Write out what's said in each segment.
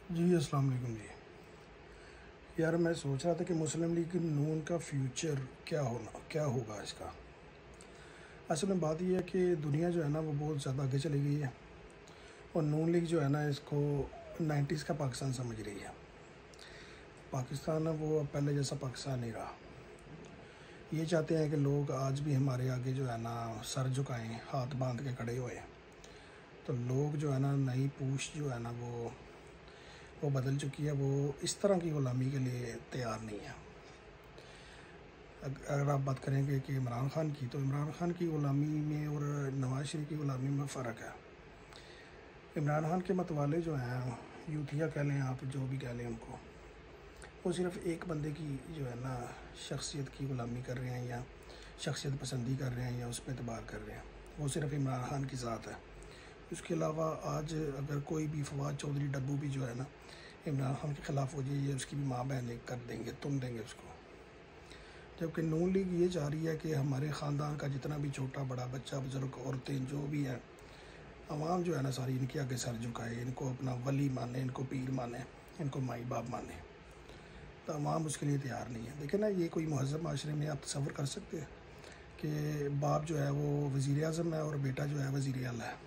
जी अस्सलाम वालेकुम जी। यार मैं सोच रहा था कि मुस्लिम लीग नून का फ्यूचर क्या होगा इसका। असल में बात यह है कि दुनिया जो है ना वो बहुत ज़्यादा आगे चली गई है और नून लीग जो है ना इसको 90s का पाकिस्तान समझ रही है। पाकिस्तान है वो अब पहले जैसा पाकिस्तान नहीं रहा। ये चाहते हैं कि लोग आज भी हमारे आगे जो है ना सर झुकाएं, हाथ बांध के खड़े हुए। तो लोग जो है ना नई पूछ जो है ना वो बदल चुकी है। वो इस तरह की ग़ुलामी के लिए तैयार नहीं है। अगर आप बात करेंगे कि इमरान ख़ान की, तो इमरान ख़ान की ग़ुलामी में और नवाज़ शरीफ की ग़ुलामी में फ़र्क है। इमरान ख़ान के मतवाले जो हैं, यूथिया कह लें आप, जो भी कह लें उनको, वो सिर्फ़ एक बंदे की जो है ना शख्सियत की ग़ुलामी कर रहे हैं या शख्सियत पसंदी कर रहे हैं या उस पर एतबार कर रहे हैं। वो सिर्फ़ इमरान ख़ान की ज़ात है। उसके अलावा आज अगर कोई भी फवाद चौधरी डब्बू भी जो है ना इमरान ख़ान के ख़िलाफ़ हो जाइए, उसकी भी माँ बहन कर देंगे, तुम देंगे उसको। जबकि नून लीग ये चाह रही है कि हमारे ख़ानदान का जितना भी छोटा बड़ा बच्चा बुज़ुर्ग औरतें जो भी हैं, आवाम जो है ना सारी इनके आगे सर झुकाए, इनको अपना वली माने, इनको पीर माने, इनको माई बाप माने। तो आवाम उसके लिए तैयार नहीं है। देखिए ना, ये कोई महज़ब माशरे में आप तसव्वुर कर सकते हैं कि बाप जो है वो वज़ीर आज़म है और बेटा जो है वज़ीर आला है।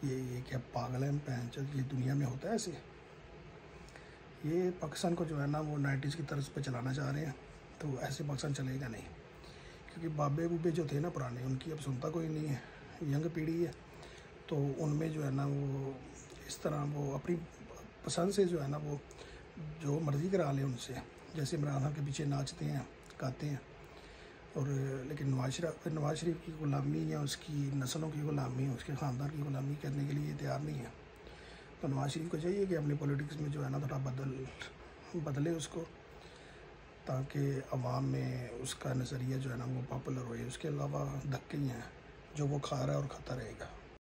ये क्या पागल है पैंच? ये दुनिया में होता है ऐसे? ये पाकिस्तान को जो है ना वो 90s की तर्ज पे चलाना चाह रहे हैं। तो ऐसे पाकिस्तान चलेगा नहीं, क्योंकि बाबे बूबे जो थे ना पुराने, उनकी अब सुनता कोई नहीं है। यंग पीढ़ी है तो उनमें जो है ना वो इस तरह वो अपनी पसंद से जो है ना वो जो मर्ज़ी करा लें उनसे, जैसे इमरान खान के पीछे नाचते हैं, गाते हैं। और लेकिन नवाज़ शरीफ की ग़ुलामी या उसकी नस्लों की ग़ुलामी, उसके ख़ानदान की ग़ुलामी करने के लिए तैयार नहीं है। तो नवाज़ शरीफ को चाहिए कि अपने पॉलिटिक्स में जो है ना थोड़ा बदले उसको, ताकि अवाम में उसका नज़रिया जो है ना वो पॉपुलर हो। उसके अलावा धक्के ही हैं जो वो खा रहा है और खाता रहेगा।